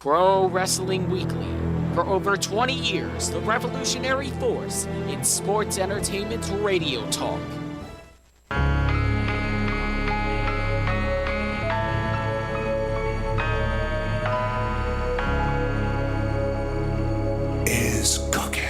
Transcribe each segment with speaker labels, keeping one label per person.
Speaker 1: Pro Wrestling Weekly. For over 20 years, the revolutionary force in sports entertainment radio talk.
Speaker 2: Is cooking.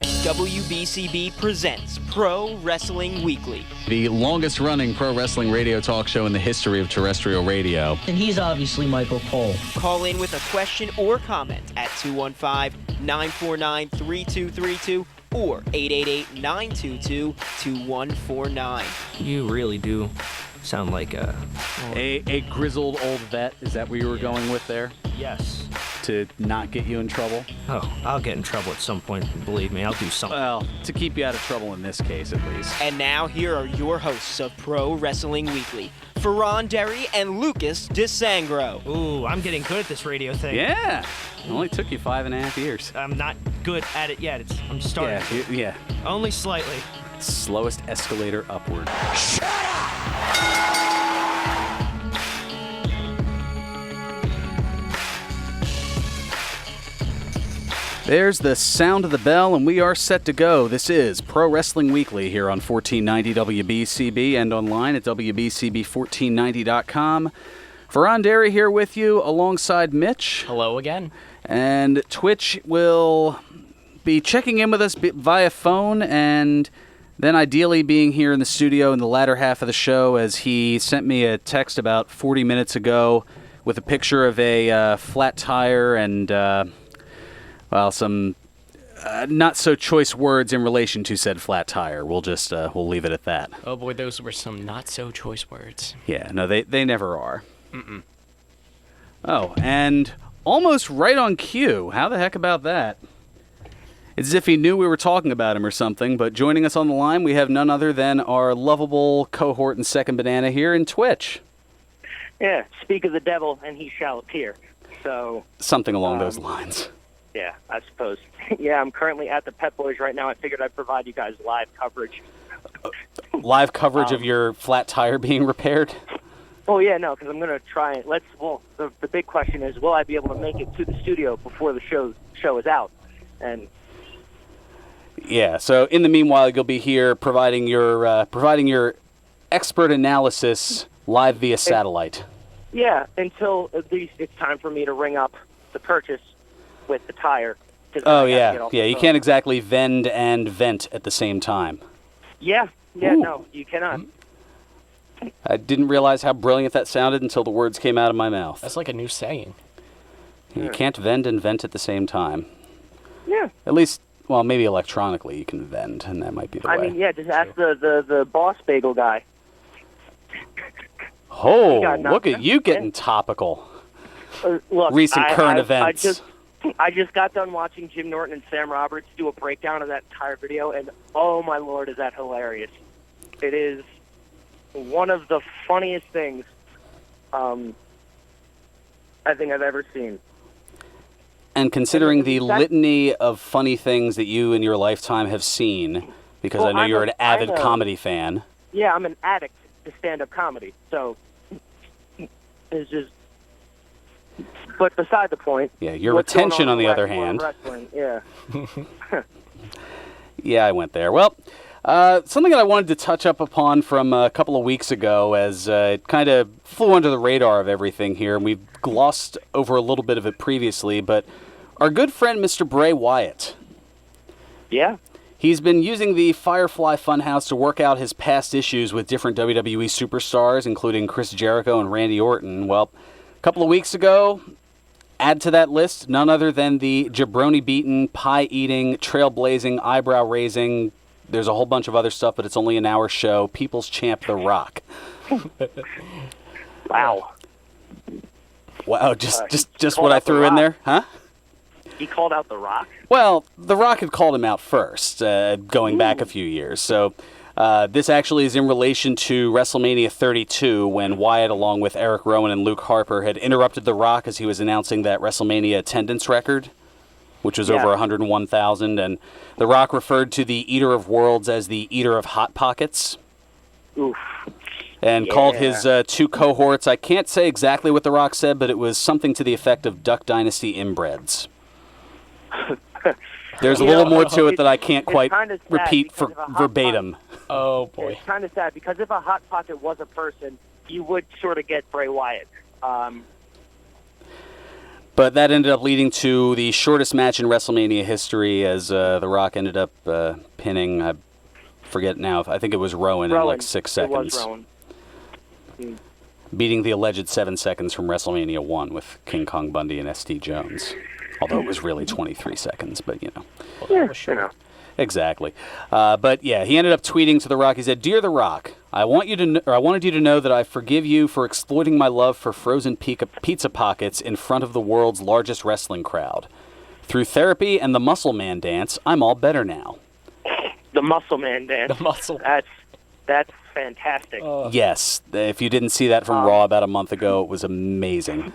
Speaker 3: WBCB presents Pro Wrestling Weekly.
Speaker 4: The longest-running pro wrestling radio talk show in the history of terrestrial radio.
Speaker 5: And he's obviously Michael Cole.
Speaker 3: Call in with a question or comment at 215-949-3232 or 888-922-2149.
Speaker 5: You really do sound like a
Speaker 4: grizzled old vet. Is that where you were going with there?
Speaker 5: Yes.
Speaker 4: To not get you in trouble?
Speaker 5: Oh, I'll get in trouble at some point. Believe me, I'll do something.
Speaker 4: Well, to keep you out of trouble in this case, at least.
Speaker 3: And now here are your hosts of Pro Wrestling Weekly, Fearon Derry and Lucas DeSangro.
Speaker 5: Ooh, I'm getting good at this radio thing.
Speaker 4: Yeah. It only took you 5.5 years.
Speaker 5: I'm not good at it yet. I'm starting.
Speaker 4: Yeah.
Speaker 5: Only slightly.
Speaker 4: Slowest escalator upward.
Speaker 2: Shut up!
Speaker 4: There's the sound of the bell, and we are set to go. This is Pro Wrestling Weekly here on 1490 WBCB and online at WBCB1490.com. Fearon Derry here with you alongside Mitch.
Speaker 1: Hello again.
Speaker 4: And Twitch will be checking in with us via phone and then ideally being here in the studio in the latter half of the show, as he sent me a text about 40 minutes ago with a picture of a flat tire and... some not so choice words in relation to said flat tire. We'll just we'll leave it at that.
Speaker 1: Oh boy, those were some not so choice words.
Speaker 4: Yeah, no, they never are. Mm-mm. Oh, and almost right on cue. How the heck about that? It's as if he knew we were talking about him or something. But joining us on the line, we have none other than our lovable cohort and second banana here in Twitch.
Speaker 6: Yeah, speak of the devil and he shall appear. So
Speaker 4: something along those lines.
Speaker 6: Yeah, I suppose. Yeah, I'm currently at the Pet Boys right now. I figured I'd provide you guys live coverage.
Speaker 4: Live coverage of your flat tire being repaired?
Speaker 6: Oh, yeah, no, because I'm going to try and the big question is, will I be able to make it to the studio before the show is out? And
Speaker 4: yeah, so in the meanwhile, you'll be here providing your expert analysis live via satellite.
Speaker 6: Yeah, until at least it's time for me to ring up the purchase with the tire.
Speaker 4: Oh, yeah. Yeah, you can't exactly vend and vent at the same time.
Speaker 6: Yeah,
Speaker 4: Ooh.
Speaker 6: No, you cannot.
Speaker 4: I didn't realize how brilliant that sounded until the words came out of my mouth.
Speaker 1: That's like a new saying.
Speaker 4: You can't vend and vent at the same time.
Speaker 6: Yeah.
Speaker 4: At least, well, maybe electronically you can vend, and that might be the way.
Speaker 6: I mean, yeah, just ask the boss bagel guy.
Speaker 4: Oh, look at you getting topical.
Speaker 6: Look,
Speaker 4: recent current events.
Speaker 6: I just got done watching Jim Norton and Sam Roberts do a breakdown of that entire video, and oh my lord, is that hilarious. It is one of the funniest things I think I've ever seen.
Speaker 4: And considering the litany of funny things that you in your lifetime have seen, because I know you're an avid comedy fan.
Speaker 6: Yeah, I'm an addict to stand-up comedy, so it's just... But beside the point...
Speaker 4: Yeah, your retention, on the other hand...
Speaker 6: Yeah.
Speaker 4: Yeah, I went there. Well, something that I wanted to touch up upon from a couple of weeks ago, as it kind of flew under the radar of everything here, and we've glossed over a little bit of it previously, but our good friend Mr. Bray Wyatt.
Speaker 6: Yeah?
Speaker 4: He's been using the Firefly Funhouse to work out his past issues with different WWE superstars, including Chris Jericho and Randy Orton. Well, a couple of weeks ago, add to that list none other than the jabroni-beaten, pie-eating, trailblazing, eyebrow-raising, there's a whole bunch of other stuff, but it's only an hour show, People's Champ The Rock.
Speaker 6: Wow.
Speaker 4: Wow, just what I threw in there, huh?
Speaker 6: He called out The Rock?
Speaker 4: Well, The Rock had called him out first, going back a few years. So this actually is in relation to WrestleMania 32, when Wyatt, along with Eric Rowan and Luke Harper, had interrupted The Rock as he was announcing that WrestleMania attendance record, which was over 101,000. And The Rock referred to the Eater of Worlds as the Eater of Hot Pockets.
Speaker 6: Oof.
Speaker 4: and called his two cohorts. I can't say exactly what The Rock said, but it was something to the effect of Duck Dynasty inbreds. There's a little more to it that I can't quite repeat for verbatim.
Speaker 1: Oh, boy.
Speaker 6: It's kind of sad because if a Hot Pocket was a person, you would sort of get Bray Wyatt.
Speaker 4: But that ended up leading to the shortest match in WrestleMania history as The Rock ended up pinning, I forget now, I think it was Rowan in like 6 seconds.
Speaker 6: It was Rowan.
Speaker 4: Beating the alleged 7 seconds from WrestleMania 1 with King Kong Bundy and S.T. Jones. Although it was really 23 seconds, but you know.
Speaker 6: Yeah, sure.
Speaker 4: Exactly. But yeah, he ended up tweeting to The Rock. He said, "Dear The Rock, I wanted you to know that I forgive you for exploiting my love for frozen pizza pockets in front of the world's largest wrestling crowd. Through therapy and the Muscle Man dance, I'm all better now."
Speaker 6: The Muscle Man dance.
Speaker 1: The muscle.
Speaker 6: That's fantastic.
Speaker 4: Yes. If you didn't see that from Raw about a month ago, it was amazing.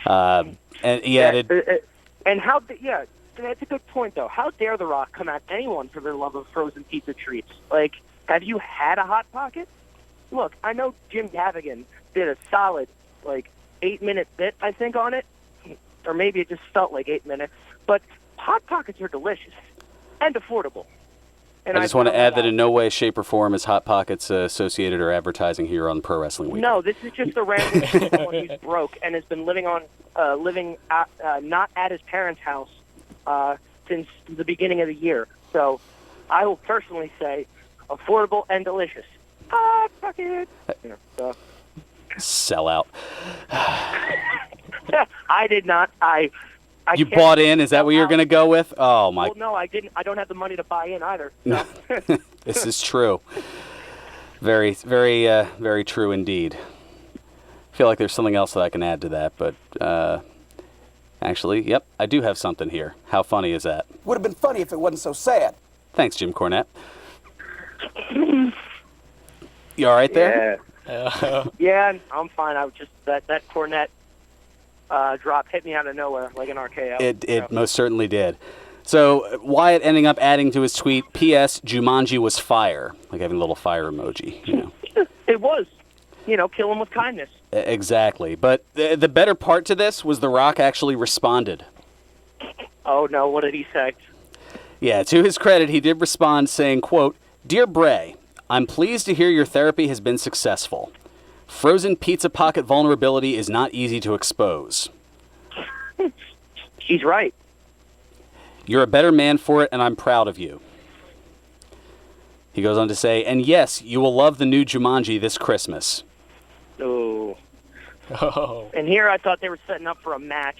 Speaker 4: And he added...
Speaker 6: And that's a good point, though. How dare The Rock come at anyone for their love of frozen pizza treats? Like, have you had a Hot Pocket? Look, I know Jim Gaffigan did a solid, 8-minute bit, I think, on it. Or maybe it just felt like 8 minutes. But Hot Pockets are delicious and affordable. And
Speaker 4: I just want to add that in no way, shape, or form is Hot Pockets associated or advertising here on Pro Wrestling Week.
Speaker 6: No, this is just a random someone who's broke and has been living not at his parents' house since the beginning of the year. So I will personally say affordable and delicious. Hot Pocket.
Speaker 4: Sell out.
Speaker 6: I did not.
Speaker 4: You bought in? Is that what you're going to go with? Oh, my.
Speaker 6: Well, no, I didn't. I don't have the money to buy in either. So.
Speaker 4: This is true. Very, very, very true indeed. I feel like there's something else that I can add to that, but actually, yep, I do have something here. How funny is that?
Speaker 2: Would have been funny if it wasn't so sad.
Speaker 4: Thanks, Jim Cornette. You all right there?
Speaker 6: Yeah, I'm fine. I was just that Cornette drop hit me out of nowhere like an RKO.
Speaker 4: It most certainly did. So Wyatt ending up adding to his tweet, "P.S. Jumanji was fire," like having a little fire emoji. You know.
Speaker 6: It was. Kill him with kindness.
Speaker 4: Exactly. But the better part to this was The Rock actually responded.
Speaker 6: Oh, no. What did he say?
Speaker 4: Yeah, to his credit, he did respond saying, quote, "Dear Bray, I'm pleased to hear your therapy has been successful. Frozen pizza pocket vulnerability is not easy to expose.
Speaker 6: He's right.
Speaker 4: You're a better man for it, and I'm proud of you." He goes on to say, "And yes, you will love the new Jumanji this Christmas."
Speaker 6: Oh.
Speaker 1: Oh.
Speaker 6: And here I thought they were setting up for a match.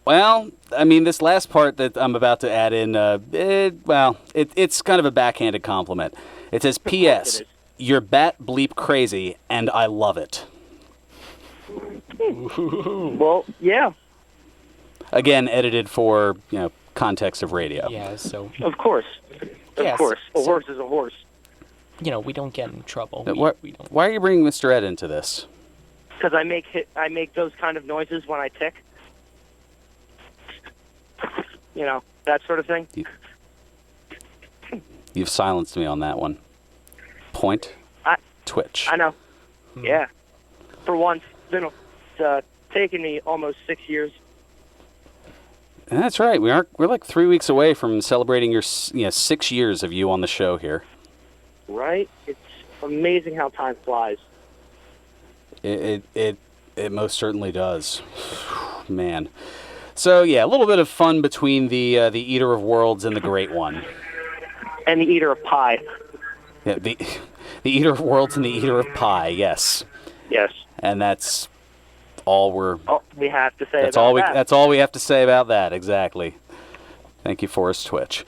Speaker 4: Well, I mean, this last part that I'm about to add in, it's kind of a backhanded compliment. It says, "P.S. You're bat bleep crazy, and I love it."
Speaker 6: Well, yeah.
Speaker 4: Again, edited for, context of radio.
Speaker 1: Yeah, so,
Speaker 6: Of course. Of course. A horse is a horse.
Speaker 1: we don't get in trouble. We don't.
Speaker 4: Why are you bringing Mr. Ed into this?
Speaker 6: Because I make those kind of noises when I tick. That sort of thing.
Speaker 4: You've silenced me on that one. Point. Twitch.
Speaker 6: I know. Yeah. For once, it's taken me almost 6 years.
Speaker 4: And that's right. We're like 3 weeks away from celebrating your 6 years of you on the show here.
Speaker 6: Right? It's amazing how time flies.
Speaker 4: It most certainly does. Man. So yeah, a little bit of fun between the Eater of Worlds and the Great One.
Speaker 6: And the Eater of Pie.
Speaker 4: Yeah, the Eater of Worlds and the Eater of Pie. Yes.
Speaker 6: Yes.
Speaker 4: And that's all
Speaker 6: we have to say
Speaker 4: that's
Speaker 6: about
Speaker 4: all
Speaker 6: that.
Speaker 4: That's all we have to say about that. Exactly. Thank you, Forrest Twitch.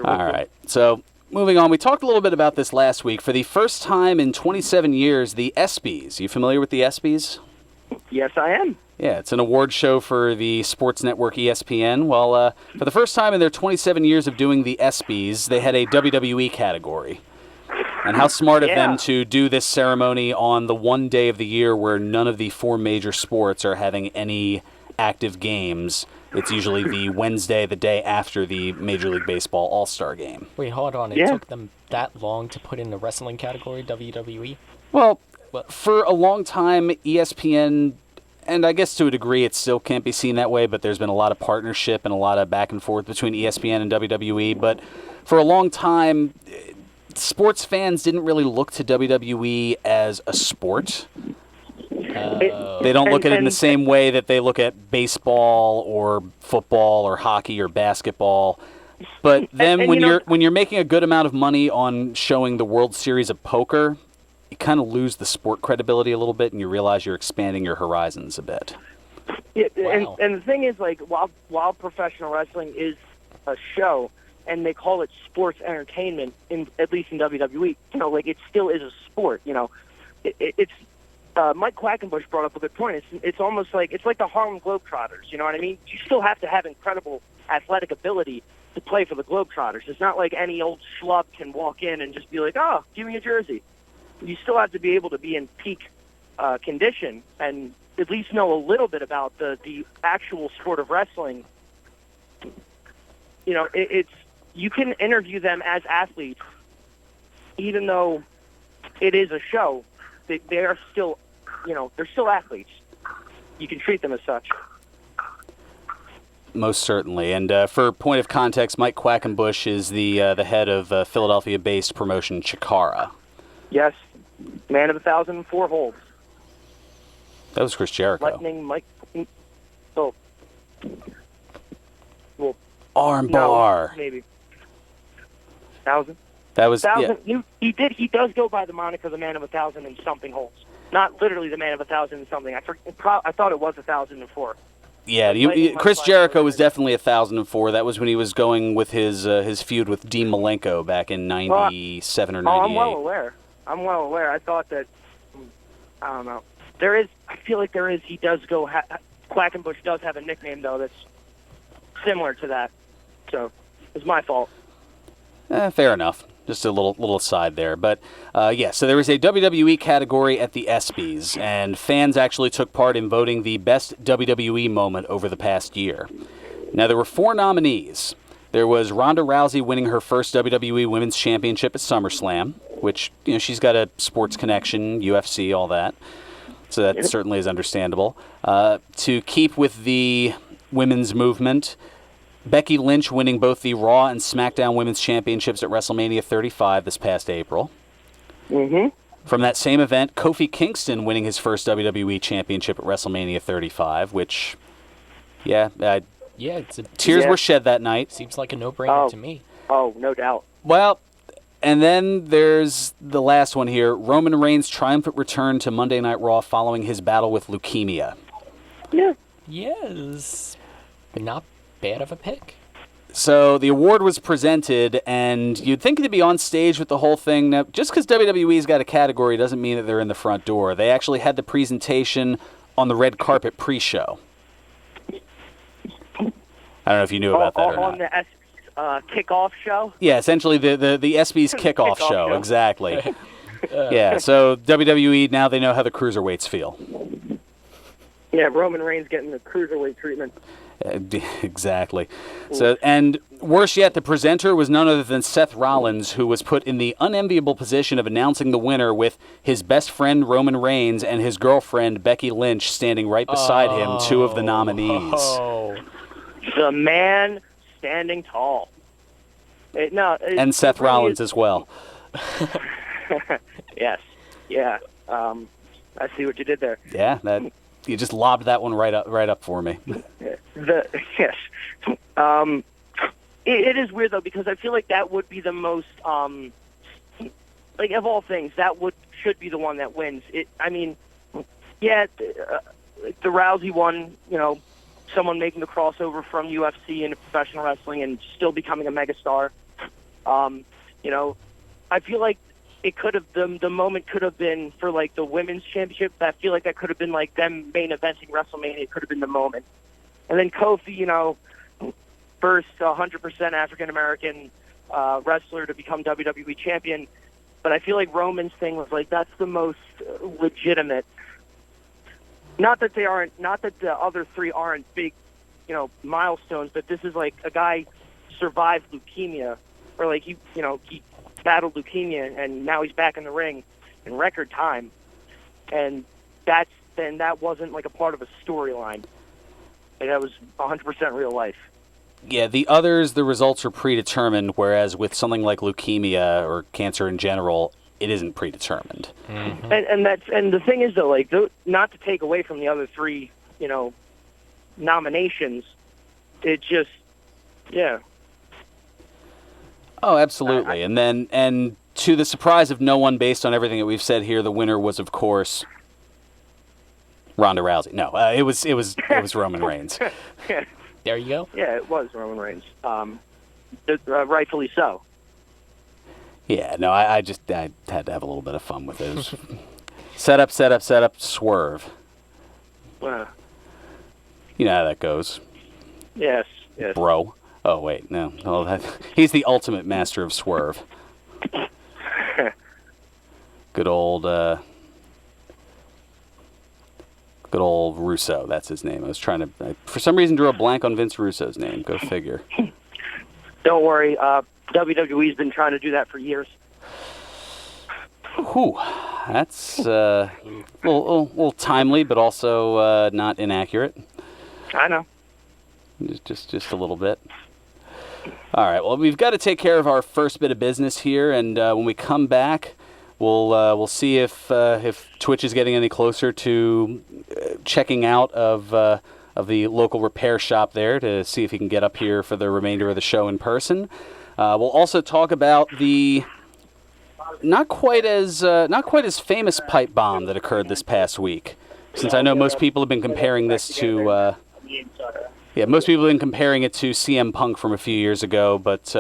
Speaker 4: All right. So moving on, we talked a little bit about this last week. For the first time in 27 years, the ESPYs. You familiar with the ESPYs?
Speaker 6: Yes, I am.
Speaker 4: Yeah, it's an award show for the sports network ESPN. Well, for the first time in their 27 years of doing the ESPYs, they had a WWE category. And how smart of them to do this ceremony on the one day of the year where none of the four major sports are having any active games. It's usually the Wednesday, the day after the Major League Baseball All-Star game.
Speaker 7: Wait, hold on. It took them that long to put in the wrestling category, WWE?
Speaker 4: Well, for a long time, ESPN, and I guess to a degree it still can't be seen that way, but there's been a lot of partnership and a lot of back and forth between ESPN and WWE. But for a long time, sports fans didn't really look to WWE as a sport. They don't look at it in the same way that they look at baseball or football or hockey or basketball. But then when you're making a good amount of money on showing the World Series of Poker, you kind of lose the sport credibility a little bit, and you realize you're expanding your horizons a bit.
Speaker 6: Yeah,
Speaker 7: Wow.
Speaker 6: and the thing is, like, while professional wrestling is a show, and they call it sports entertainment, at least in WWE, like, it still is a sport. It's Mike Quackenbush brought up a good point. It's almost like it's like the Harlem Globetrotters. You know what I mean? You still have to have incredible athletic ability to play for the Globetrotters. It's not like any old schlub can walk in and just be like, "Oh, give me a jersey." You still have to be able to be in peak condition and at least know a little bit about the actual sport of wrestling. It's you can interview them as athletes, even though it is a show. They are still, they're still athletes. You can treat them as such.
Speaker 4: Most certainly. And for point of context, Mike Quackenbush is the head of Philadelphia-based promotion Chikara.
Speaker 6: Yes, man of 1,004 holds.
Speaker 4: That was Chris Jericho.
Speaker 6: Lightning Mike. Oh. Well,
Speaker 4: Armbar.
Speaker 6: no, maybe 1,000.
Speaker 4: That was
Speaker 6: 1,000.
Speaker 4: yeah.
Speaker 6: He does go by the moniker the man of 1,000 and something holds. Not literally the man of 1,000 and something. I thought it was 1,004.
Speaker 4: Yeah, Chris Jericho was definitely 1,004. That was when he was going with his feud with Dean Malenko back in '97 or '98.
Speaker 6: I'm well aware. I thought that. I don't know. I feel like there is. He does go. Quackenbush does have a nickname though that's similar to that. So it's my fault.
Speaker 4: Fair enough. Just a little aside there. But, so there was a WWE category at the ESPYs, and fans actually took part in voting the best WWE moment over the past year. Now, there were 4 nominees. There was Ronda Rousey winning her first WWE Women's Championship at SummerSlam, which, she's got a sports connection, UFC, all that. So that certainly is understandable. To keep with the women's movement, Becky Lynch winning both the Raw and SmackDown Women's Championships at WrestleMania 35 this past April.
Speaker 6: Mm-hmm.
Speaker 4: From that same event, Kofi Kingston winning his first WWE Championship at WrestleMania 35, which, tears were shed that night.
Speaker 7: Seems like a no-brainer to me.
Speaker 6: Oh, no doubt.
Speaker 4: Well, and then there's the last one here, Roman Reigns' triumphant return to Monday Night Raw following his battle with leukemia.
Speaker 6: Yeah.
Speaker 7: Yes. Not bad of a pick.
Speaker 4: So the award was presented, and you'd think it'd be on stage with the whole thing. Now, just because WWE's got a category doesn't mean that they're in the front door. They actually had the presentation on the red carpet pre-show. I don't know if you knew about that or
Speaker 6: on
Speaker 4: not.
Speaker 6: On the kickoff show?
Speaker 4: Yeah, essentially the ESPYs kickoff show. Exactly. Yeah, so WWE, now they know how the cruiserweights feel.
Speaker 6: Yeah, Roman Reigns getting the cruiserweight treatment.
Speaker 4: Exactly. So, and worse yet, the presenter was none other than Seth Rollins, who was put in the unenviable position of announcing the winner with his best friend Roman Reigns and his girlfriend Becky Lynch standing right beside him, 2 of the nominees.
Speaker 6: The man standing tall.
Speaker 4: And Seth Rollins as well.
Speaker 6: Yes. Yeah. I see what you did there.
Speaker 4: Yeah, you just lobbed that one right up for me.
Speaker 6: Yes. It is weird though, because I feel like that would be the most like of all things, should be the one that wins. The Rousey one, someone making the crossover from UFC into professional wrestling and still becoming a megastar. I feel like it could have the moment could have been for like the women's championship. I feel like that could have been like them main eventing WrestleMania. It could have been the moment. And then Kofi, first 100% African American wrestler to become WWE champion. But I feel like Roman's thing was like that's the most legitimate. Not that the other 3 aren't big milestones, but this is like a guy survived leukemia, or like he battled leukemia, and now he's back in the ring in record time, and that wasn't like a part of a storyline. Like, that was 100% real life.
Speaker 4: Yeah, the others, the results are predetermined, whereas with something like leukemia or cancer in general, it isn't predetermined.
Speaker 7: Mm-hmm.
Speaker 6: And the thing is, though, like, not to take away from the other three, nominations, it just, yeah.
Speaker 4: Oh, absolutely. And to the surprise of no one, based on everything that we've said here, the winner was, of course, Ronda Rousey. No, it was Roman Reigns.
Speaker 7: There you go.
Speaker 6: Yeah, it was Roman Reigns. Rightfully so.
Speaker 4: Yeah, no, I had to have a little bit of fun with it. It was set up, swerve. You know how that goes.
Speaker 6: Yes.
Speaker 4: Bro. Oh, wait, no. He's the ultimate master of swerve. Good old Russo, that's his name. I was trying to, for some reason, drew a blank on Vince Russo's name. Go figure.
Speaker 6: Don't worry. WWE's been trying to do that for years.
Speaker 4: Whew. That's a little timely, but also not inaccurate.
Speaker 6: I know.
Speaker 4: Just a little bit. All right. Well, we've got to take care of our first bit of business here, and when we come back, we'll see if Twitch is getting any closer to checking out of the local repair shop there to see if he can get up here for the remainder of the show in person. We'll also talk about the not quite as famous pipe bomb that occurred this past week, since I know most people have been comparing this to. Most people have been comparing it to CM Punk from a few years ago, but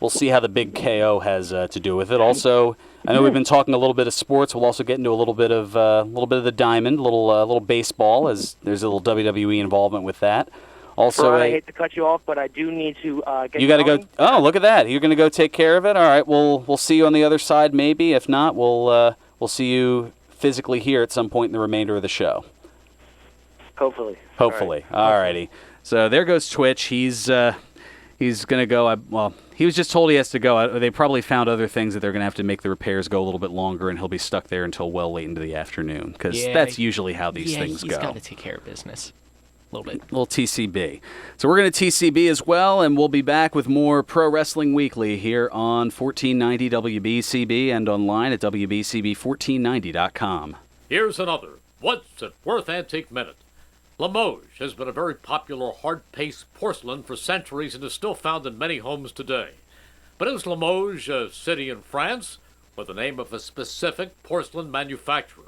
Speaker 4: we'll see how the big KO has to do with it. Also, I know we've been talking a little bit of sports. We'll also get into a little bit of the diamond, little baseball, as there's a little WWE involvement with that. Also,
Speaker 6: Brian, I hate to cut you off, but I do need to get.
Speaker 4: You got to go. Oh, look at that! You're going to go take care of it. All right. We'll see you on the other side, maybe. If not, we'll see you physically here at some point in the remainder of the show.
Speaker 6: Hopefully.
Speaker 4: All righty. So there goes Twitch. He's going to go. He was just told he has to go. They probably found other things that they're going to have to make the repairs go a little bit longer, and he'll be stuck there until well late into the afternoon, because that's usually how these things go.
Speaker 7: He's got to take care of business. A little bit.
Speaker 4: Little TCB. So we're going to TCB as well, and we'll be back with more Pro Wrestling Weekly here on 1490 WBCB and online at WBCB1490.com.
Speaker 8: Here's another What's It Worth Antique Minute. Limoges has been a very popular hard-paced porcelain for centuries and is still found in many homes today. But is Limoges a city in France or the name of a specific porcelain manufacturer?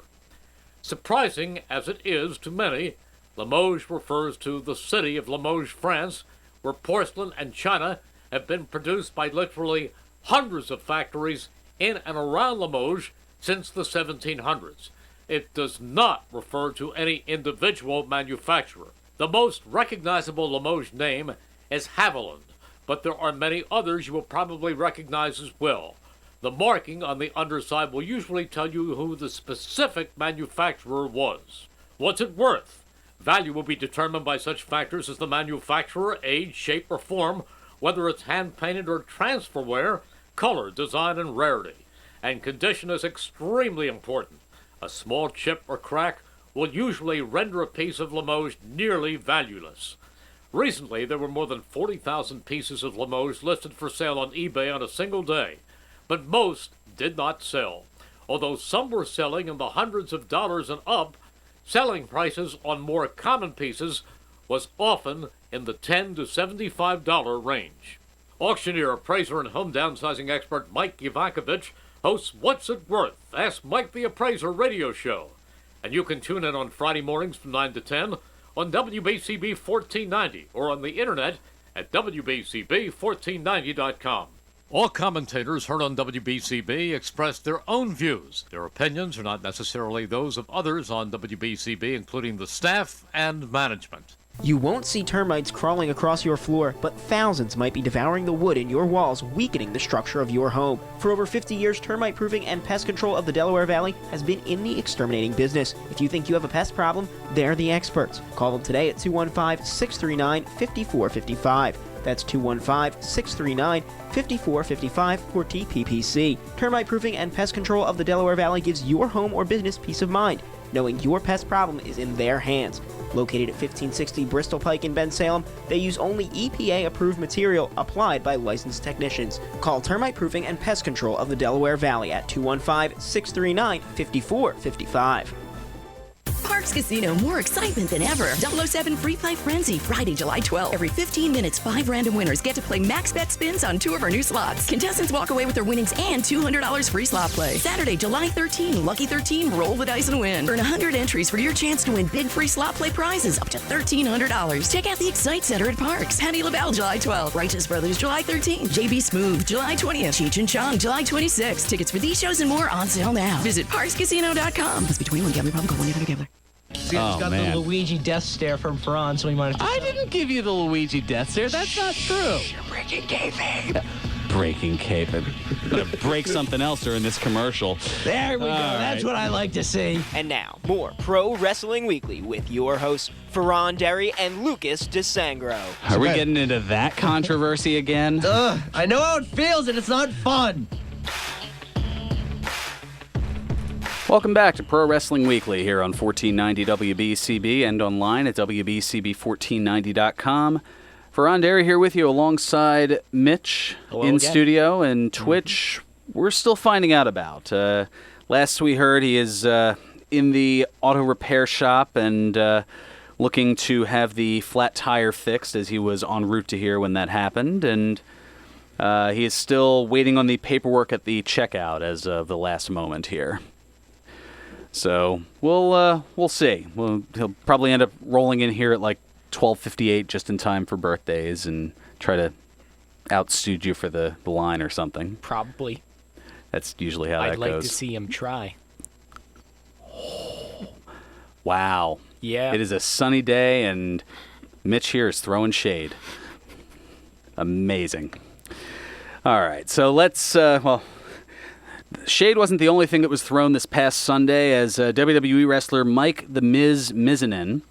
Speaker 8: Surprising as it is to many, Limoges refers to the city of Limoges, France, where porcelain and china have been produced by literally hundreds of factories in and around Limoges since the 1700s. It does not refer to any individual manufacturer. The most recognizable Limoges name is Haviland, but there are many others you will probably recognize as well. The marking on the underside will usually tell you who the specific manufacturer was. What's it worth? Value will be determined by such factors as the manufacturer, age, shape, or form, whether it's hand-painted or transferware, color, design, and rarity. And condition is extremely important. A small chip or crack will usually render a piece of Limoges nearly valueless. Recently, there were more than 40,000 pieces of Limoges listed for sale on eBay on a single day, but most did not sell. Although some were selling in the hundreds of dollars and up, selling prices on more common pieces was often in the $10 to $75 range. Auctioneer, appraiser, and home downsizing expert Mike Ivakovich hosts What's It Worth? Ask Mike the Appraiser radio show. And you can tune in on Friday mornings from 9 to 10 on WBCB 1490 or on the internet at WBCB1490.com. All commentators heard on WBCB express their own views. Their opinions are not necessarily those of others on WBCB, including the staff and management.
Speaker 3: You won't see termites crawling across your floor, but thousands might be devouring the wood in your walls, weakening the structure of your home. For over 50 years, termite proofing and pest control of the Delaware Valley has been in the exterminating business. If you think you have a pest problem, they're the experts. Call them today at 215-639-5455. That's 215-639-5455 for TPPC. Termite proofing and pest control of the Delaware Valley gives your home or business peace of mind, knowing your pest problem is in their hands. Located at 1560 Bristol Pike in Bensalem, they use only EPA-approved material applied by licensed technicians. Call Termite Proofing and Pest Control of the Delaware Valley at 215-639-5455.
Speaker 9: Parks Casino, more excitement than ever. 007 Free Play Frenzy, Friday, July 12th. Every 15 minutes, 5 random winners get to play max bet spins on 2 of our new slots. Contestants walk away with their winnings and $200 free slot play. Saturday, July 13th, Lucky 13, roll the dice and win. Earn 100 entries for your chance to win big free slot play prizes up to $1,300. Check out the Excite Center at Parks. Patty LaBelle, July 12th. Righteous Brothers, July 13th. JB Smooth, July 20th. Cheech and Chong, July 26th. Tickets for these shows and more on sale now. Visit parkscasino.com. Must be 21. Gambling problem. Call 1-800-GAMBLER.
Speaker 5: He's got the Luigi death stare from Fearon, so he might have to...
Speaker 4: I didn't give you the Luigi death stare. That's not true.
Speaker 5: breaking kayfabe.
Speaker 4: Breaking kayfabe. Gonna break something else during this commercial.
Speaker 5: There we go. That's what I like to see.
Speaker 3: And now, more Pro Wrestling Weekly with your hosts, Fearon Derry and Lucas DeSangro.
Speaker 4: Are we getting into that controversy again?
Speaker 5: I know how it feels, and it's not fun.
Speaker 4: Welcome back to Pro Wrestling Weekly here on 1490 WBCB and online at WBCB1490.com. Fearon Derry here with you alongside Mitch in
Speaker 7: again.
Speaker 4: studio, and Twitch we're still finding out about. Last we heard he is in the auto repair shop and looking to have the flat tire fixed, as he was en route to here when that happened, and he is still waiting on the paperwork at the checkout as of the last moment here. So we'll see. He'll probably end up rolling in here at like 12:58 just in time for birthdays and try to outstudge you for the line or something.
Speaker 7: Probably.
Speaker 4: That's usually how that goes.
Speaker 7: I'd like to see him try.
Speaker 4: Wow.
Speaker 7: Yeah.
Speaker 4: It is a sunny day and Mitch here is throwing shade. Amazing. All right, so let's shade wasn't the only thing that was thrown this past Sunday, as WWE wrestler Mike "The Miz" Mizanin,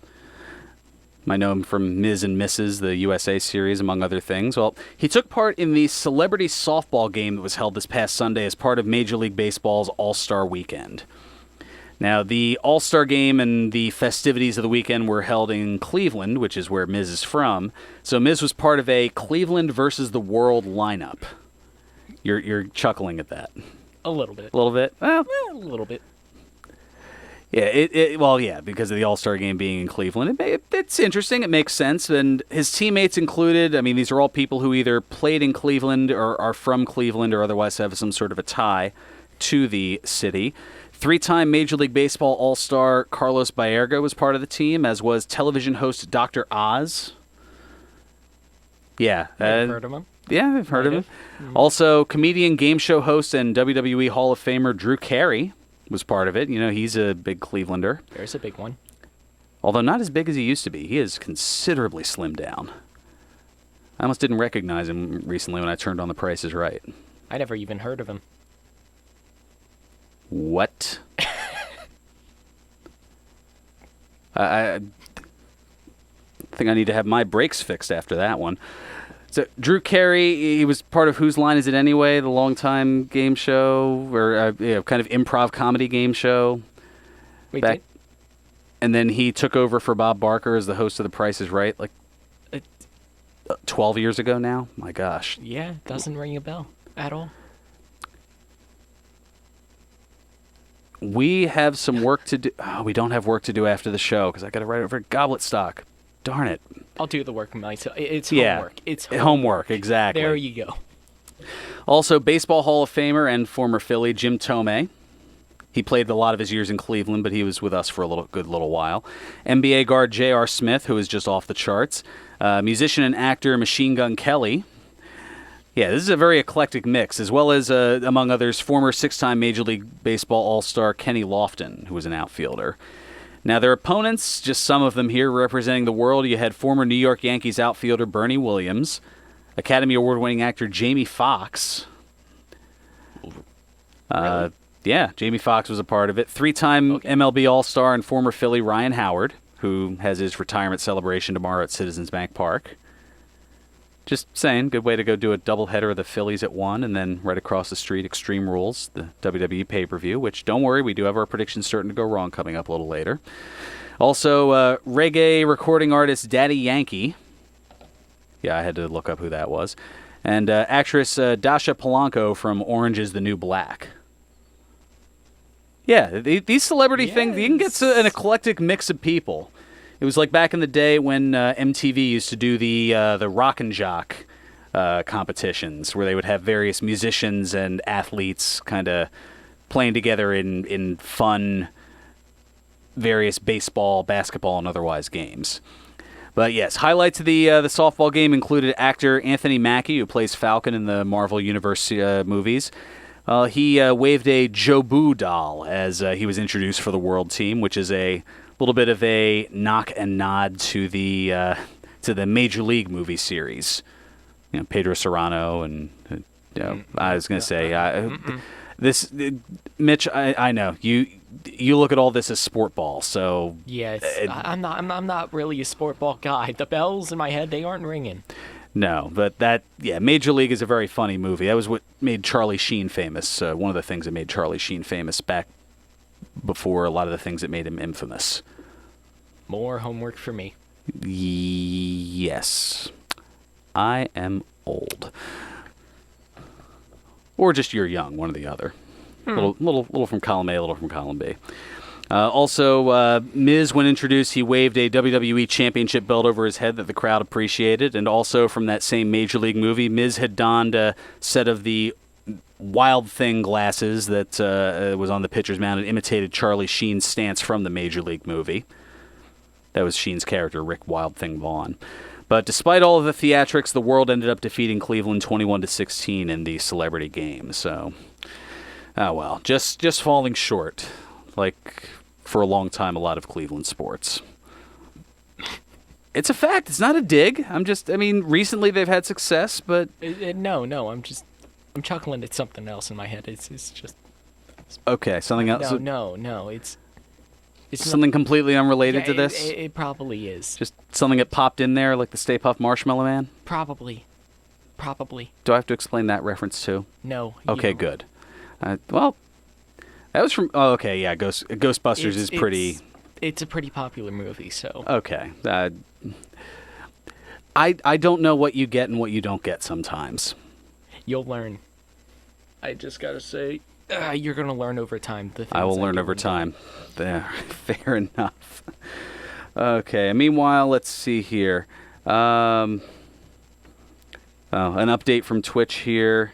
Speaker 4: I know him from Miz and Mrs., the USA series, among other things. Well, he took part in the celebrity softball game that was held this past Sunday as part of Major League Baseball's All-Star Weekend. Now, the All-Star game and the festivities of the weekend were held in Cleveland, which is where Miz is from. So Miz was part of a Cleveland versus the world lineup. You're chuckling at that.
Speaker 7: A little bit.
Speaker 4: A little bit? Well,
Speaker 7: A little bit.
Speaker 4: Yeah, because of the All-Star game being in Cleveland. It's interesting. It makes sense. And his teammates included, I mean, these are all people who either played in Cleveland or are from Cleveland or otherwise have some sort of a tie to the city. 3-time Major League Baseball All-Star Carlos Baerga was part of the team, as was television host Dr. Oz. Yeah.
Speaker 7: I've heard of him.
Speaker 4: Yeah, I've heard of him. Mm-hmm. Also, comedian, game show host, and WWE Hall of Famer Drew Carey was part of it. You know, he's a big Clevelander.
Speaker 7: There's a big one.
Speaker 4: Although not as big as he used to be. He is considerably slimmed down. I almost didn't recognize him recently when I turned on The Price is Right.
Speaker 7: I never even heard of him.
Speaker 4: What? I think I need to have my brakes fixed after that one. So Drew Carey, he was part of Whose Line Is It Anyway, the longtime game show, or kind of improv comedy game show.
Speaker 7: Wait,
Speaker 4: back, and then he took over for Bob Barker as the host of The Price is Right, like 12 years ago now. My gosh.
Speaker 7: Yeah, doesn't ring a bell at all.
Speaker 4: We have some work to do. Oh, we don't have work to do after the show because I got to write over Goblet Stock. Darn it.
Speaker 7: I'll do the work myself. It's homework. It's
Speaker 4: homework, exactly.
Speaker 7: There you go.
Speaker 4: Also, Baseball Hall of Famer and former Philly Jim Thome. He played a lot of his years in Cleveland, but he was with us for a good little while. NBA guard J.R. Smith, who is just off the charts. Musician and actor Machine Gun Kelly. Yeah, this is a very eclectic mix, as well as, among others, former 6-time Major League Baseball All-Star Kenny Lofton, who was an outfielder. Now, their opponents, just some of them here representing the world. You had former New York Yankees outfielder Bernie Williams, Academy Award-winning actor Jamie Foxx.
Speaker 7: Really?
Speaker 4: Yeah, Jamie Foxx was a part of it. Three-time MLB All-Star and former Philly Ryan Howard, who has his retirement celebration tomorrow at Citizens Bank Park. Just saying, good way to go do a doubleheader of the Phillies at 1, and then right across the street, Extreme Rules, the WWE pay-per-view, which, don't worry, we do have our predictions starting to go wrong coming up a little later. Also, reggae recording artist Daddy Yankee. Yeah, I had to look up who that was. And actress Dasha Polanco from Orange is the New Black. Yeah, these celebrity things, you can get to an eclectic mix of people. It was like back in the day when MTV used to do the Rock and Jock competitions, where they would have various musicians and athletes kind of playing together in fun, various baseball, basketball, and otherwise games. But yes, highlights of the softball game included actor Anthony Mackie, who plays Falcon in the Marvel Universe movies. He waved a Jobu doll as he was introduced for the World Team, which is a little bit of a knock and nod to the Major League movie series. You know, Pedro Serrano and I was going to say this, Mitch. I know you look at all this as sport ball, so
Speaker 7: Yes, I'm not really a sport ball guy. The bells in my head, they aren't ringing.
Speaker 4: No, but Major League is a very funny movie. That was what made Charlie Sheen famous. One of the things that made Charlie Sheen famous back before a lot of the things that made him infamous.
Speaker 7: More homework for me.
Speaker 4: Yes. I am old. Or just you're young, one or the other. Little from column A, a little from column B. Also, Miz, when introduced, he waved a WWE Championship belt over his head that the crowd appreciated. And also from that same Major League movie, Miz had donned a set of the Wild Thing glasses that was on the pitcher's mound and imitated Charlie Sheen's stance from the Major League movie. That was Sheen's character, Rick Wild Thing Vaughn. But despite all of the theatrics, the World ended up defeating Cleveland 21-16 in the celebrity game. So, just falling short. Like, for a long time, a lot of Cleveland sports. It's a fact. It's not a dig. Recently they've had success, but...
Speaker 7: No, I'm chuckling at something else in my head. It's just...
Speaker 4: Okay, something else?
Speaker 7: No, it's
Speaker 4: something completely unrelated to this?
Speaker 7: It probably is.
Speaker 4: Just something that popped in there, like the Stay Puft Marshmallow Man?
Speaker 7: Probably.
Speaker 4: Do I have to explain that reference too?
Speaker 7: No.
Speaker 4: Okay, good. Well... That was from... Oh, okay, yeah. Ghostbusters is pretty...
Speaker 7: It's a pretty popular movie, so...
Speaker 4: Okay. I don't know what you get and what you don't get sometimes.
Speaker 7: You'll learn. I just gotta say, you're gonna learn over time.
Speaker 4: I will learn over time. There. Fair enough. Okay. Meanwhile, let's see here. An update from Twitch here.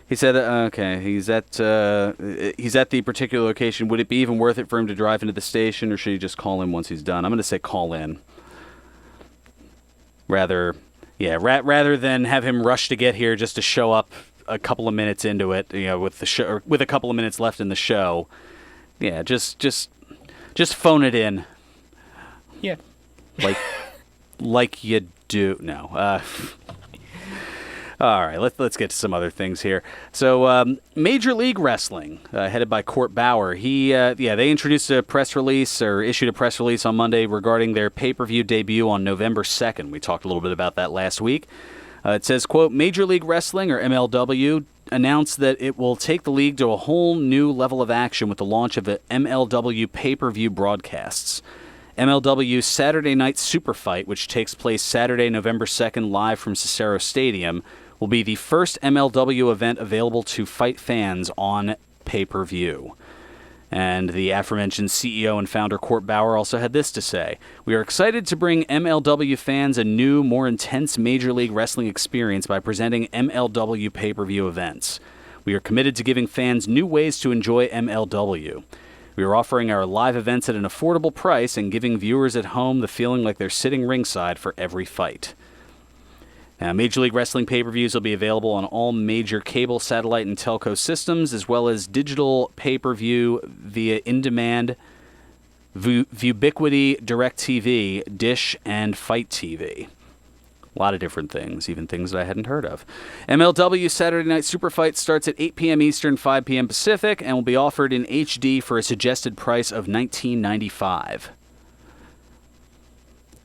Speaker 4: He said, he's at the particular location. Would it be even worth it for him to drive into the station, or should he just call in once he's done? I'm going to say call in. Rather than have him rush to get here just to show up a couple of minutes into it, with the show, or with a couple of minutes left in the show. Yeah, just phone it in.
Speaker 7: Yeah.
Speaker 4: Like you do. No. All right, let's get to some other things here. So, Major League Wrestling, headed by Court Bauer, they introduced a press release, or issued a press release on Monday regarding their pay-per-view debut on November 2nd. We talked a little bit about that last week. It says, quote, Major League Wrestling, or MLW, announced that it will take the league to a whole new level of action with the launch of the MLW pay-per-view broadcasts. MLW Saturday Night Super Fight, which takes place Saturday, November 2nd, live from Cicero Stadium, will be the first MLW event available to fight fans on pay-per-view. And the aforementioned CEO and founder Court Bauer also had this to say. We are excited to bring MLW fans a new, more intense Major League Wrestling experience by presenting MLW pay-per-view events. We are committed to giving fans new ways to enjoy MLW. We are offering our live events at an affordable price and giving viewers at home the feeling like they're sitting ringside for every fight. Major League Wrestling pay-per-views will be available on all major cable, satellite, and telco systems, as well as digital pay-per-view via in-demand, Vubiquity, DirecTV, Dish, and Fight TV. A lot of different things, even things that I hadn't heard of. MLW Saturday Night Super Fight starts at 8 p.m. Eastern, 5 p.m. Pacific, and will be offered in HD for a suggested price of $19.95.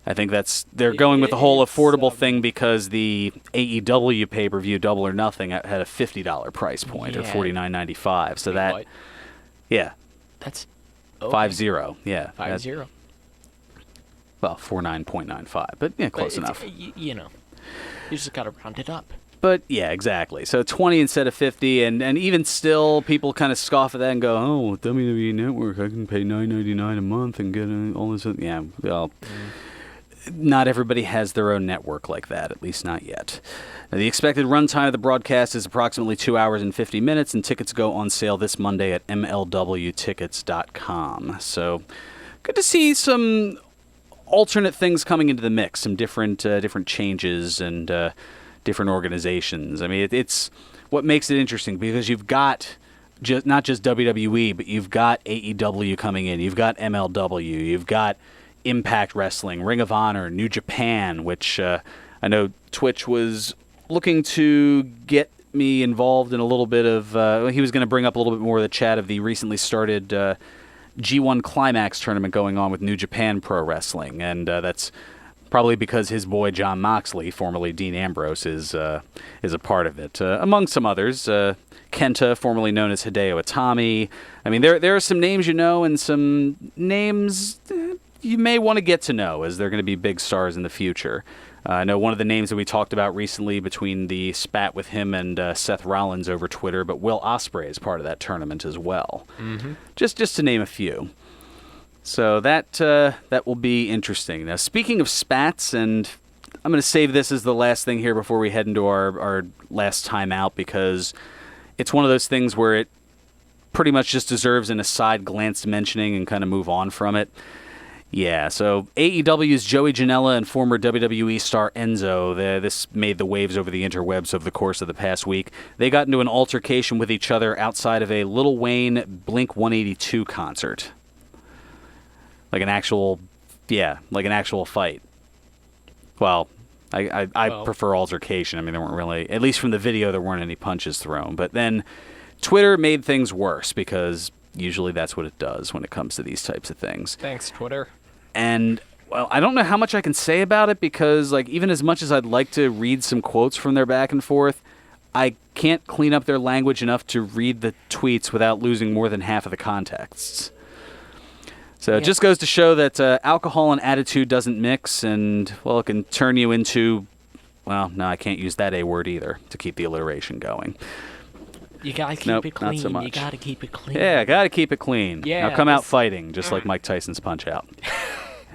Speaker 4: I think they're going with the whole affordable thing because the AEW pay-per-view Double or Nothing had a $50 price point, or $49.95. So that, yeah.
Speaker 7: That's...
Speaker 4: Okay. 5-0, yeah.
Speaker 7: 5-0.
Speaker 4: Well, 49.95, but yeah, close enough.
Speaker 7: You know, you just got to round it up.
Speaker 4: But yeah, exactly. So 20 instead of 50, and even still, people kind of scoff at that and go, "Oh, WWE Network, I can pay $9.99 a month and get all this." Yeah, well, not everybody has their own network like that, at least not yet. Now, the expected runtime of the broadcast is approximately 2 hours and 50 minutes, and tickets go on sale this Monday at MLWtickets.com. So, good to see some alternate things coming into the mix, some different changes and different organizations. I mean, it's what makes it interesting because you've got not just WWE, but you've got AEW coming in, you've got MLW, you've got Impact Wrestling, Ring of Honor, New Japan, which I know Twitch was looking to get me involved in a little bit of. He was going to bring up a little bit more of the chat of the recently started G1 Climax tournament going on with New Japan Pro Wrestling, and that's probably because his boy Jon Moxley, formerly Dean Ambrose, is a part of it, among some others. Kenta, formerly known as Hideo Itami. I mean, there are some names you know, and some names you may want to get to know, as they're going to be big stars in the future. I know one of the names that we talked about recently between the spat with him and Seth Rollins over Twitter, but Will Ospreay is part of that tournament as well. Mm-hmm. Just to name a few. So that will be interesting. Now, speaking of spats, and I'm going to save this as the last thing here before we head into our last time out, because it's one of those things where it pretty much just deserves an aside glance mentioning and kind of move on from it. Yeah, so AEW's Joey Janela and former WWE star Enzo, this made the waves over the interwebs over the course of the past week. They got into an altercation with each other outside of a Lil Wayne Blink-182 concert. Like an actual fight. Well, I prefer altercation. I mean, there weren't really, at least from the video, there weren't any punches thrown. But then Twitter made things worse because usually that's what it does when it comes to these types of things.
Speaker 7: Thanks, Twitter.
Speaker 4: And, well, I don't know how much I can say about it because, like, even as much as I'd like to read some quotes from their back and forth, I can't clean up their language enough to read the tweets without losing more than half of the contexts. So it just goes to show that alcohol and attitude doesn't mix, and, well, it can turn you into, well, no, I can't use that A word either to keep the alliteration going.
Speaker 7: You gotta keep it clean.
Speaker 4: Not so much.
Speaker 7: You gotta keep it clean.
Speaker 4: Yeah, gotta keep it clean.
Speaker 7: Yeah,
Speaker 4: now come out fighting, just like Mike Tyson's Punch-Out.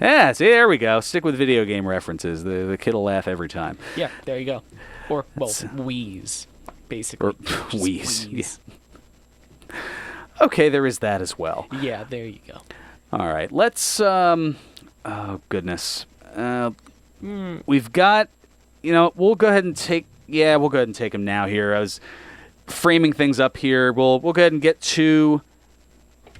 Speaker 4: Yeah, see, there we go. Stick with video game references. The kid will laugh every time.
Speaker 7: Yeah, there you go. Or, well, wheeze, basically.
Speaker 4: Or wheeze. Yeah. Okay, there is that as well.
Speaker 7: Yeah, there you go.
Speaker 4: All right, let's, oh, goodness. We've got, we'll go ahead and take him now here. I was framing things up here. We'll go ahead and get to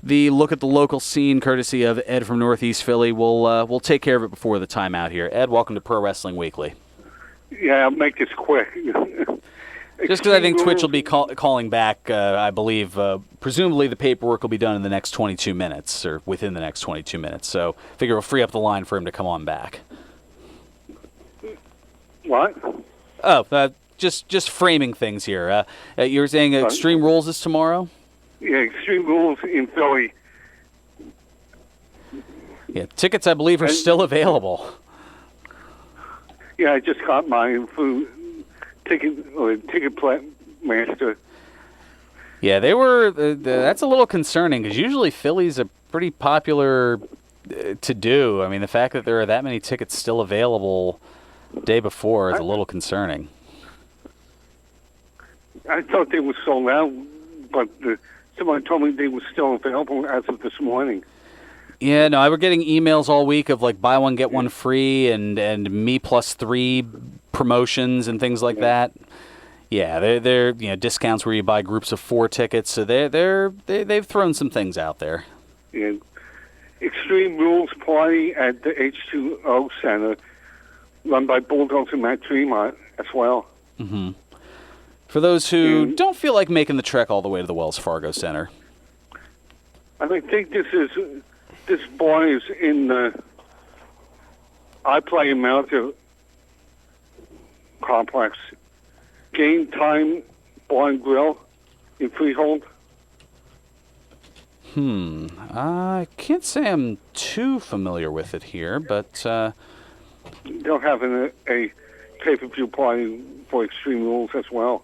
Speaker 4: the look at the local scene, courtesy of Ed from Northeast Philly. We'll take care of it before the timeout here. Ed, welcome to Pro Wrestling Weekly.
Speaker 10: Yeah, I'll make this quick.
Speaker 4: Just because I think Twitch will be calling back, I believe, presumably the paperwork will be done in the next 22 minutes, or within the next 22 minutes. So I figure we'll free up the line for him to come on back.
Speaker 10: What?
Speaker 4: Oh, just framing things here. You were saying Extreme Rules is tomorrow?
Speaker 10: Yeah, Extreme Rules in Philly.
Speaker 4: Yeah, tickets, I believe, are still available.
Speaker 10: Yeah, I just got mine through Ticketmaster.
Speaker 4: Yeah, they were. That's a little concerning because usually Philly's a pretty popular to do. I mean, the fact that there are that many tickets still available the day before is a little concerning.
Speaker 10: I thought they were sold out, but someone told me they were still available as of this morning.
Speaker 4: Yeah, no, I were getting emails all week of like buy one get one free and me plus 3 promotions and things like that. Yeah, they're discounts where you buy groups of 4 tickets. So they've thrown some things out there.
Speaker 10: Yeah. Extreme Rules Party at the H2O Center, run by Bulldogs and Matt Tremont as well.
Speaker 4: Mm-hmm. For those who don't feel like making the trek all the way to the Wells Fargo Center.
Speaker 10: And I think this bar is in the I Play America complex. Game Time Bar and Grill in Freehold.
Speaker 4: I can't say I'm too familiar with it here, but
Speaker 10: They'll have a pay-per-view party for Extreme Rules as well.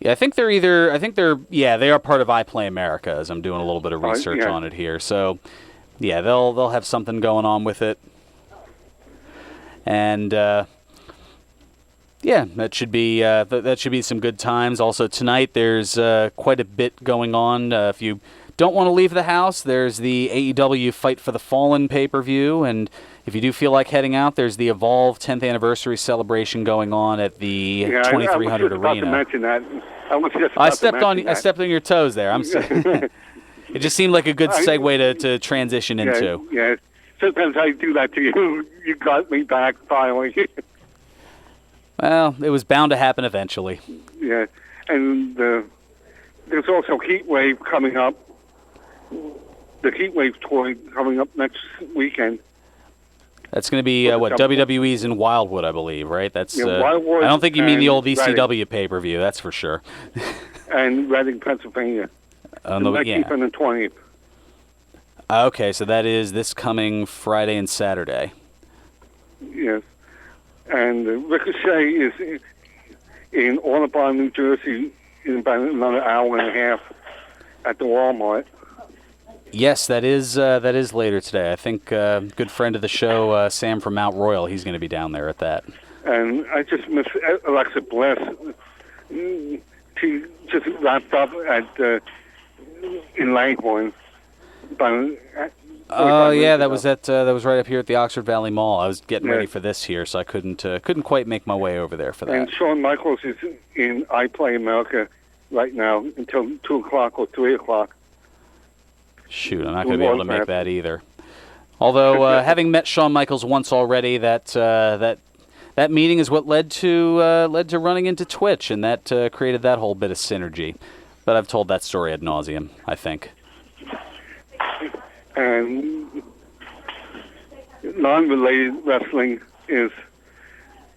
Speaker 4: yeah, I think they are part of I Play America, as I'm doing a little bit of research on it here. So, yeah, they'll have something going on with it, and that should be some good times. Also tonight, there's quite a bit going on. If you don't want to leave the house, there's the AEW Fight for the Fallen pay-per-view, and if you do feel like heading out, there's the Evolve 10th anniversary celebration going on at the 2300 Arena.
Speaker 10: I was just about to mention that.
Speaker 4: I stepped on your toes there. It just seemed like a good segue to transition into.
Speaker 10: Yeah, sometimes I do that to you. You got me back finally.
Speaker 4: Well, it was bound to happen eventually.
Speaker 10: Yeah, and there's also Heat Wave coming up. The Heat Wave tour coming up next weekend.
Speaker 4: That's going to be WWE's in Wildwood, I believe, right? That's
Speaker 10: Wildwood.
Speaker 4: I don't think you mean the old ECW pay-per-view. That's for sure.
Speaker 10: And Reading, Pennsylvania.
Speaker 4: On
Speaker 10: the 19th and the 20th.
Speaker 4: Okay, so that is this coming Friday and Saturday.
Speaker 10: Yes. And Ricochet is in Audubon, New Jersey, in about another hour and a half at the Walmart.
Speaker 4: Yes, that is later today. I think good friend of the show, Sam from Mount Royal, he's going to be down there at that.
Speaker 10: And I just miss Alexa Bliss. She just wrapped up in Langhorne.
Speaker 4: Oh yeah, that was right up here at the Oxford Valley Mall. I was getting ready for this here, so I couldn't quite make my way over there for that.
Speaker 10: And Shawn Michaels is in I Play America right now until 2:00 or 3:00.
Speaker 4: Shoot, I'm not going to be able to make that either. Although, having met Shawn Michaels once already, that meeting is what led to running into Twitch, and that created that whole bit of synergy. But I've told that story ad nauseum, I think.
Speaker 10: And non-related wrestling is,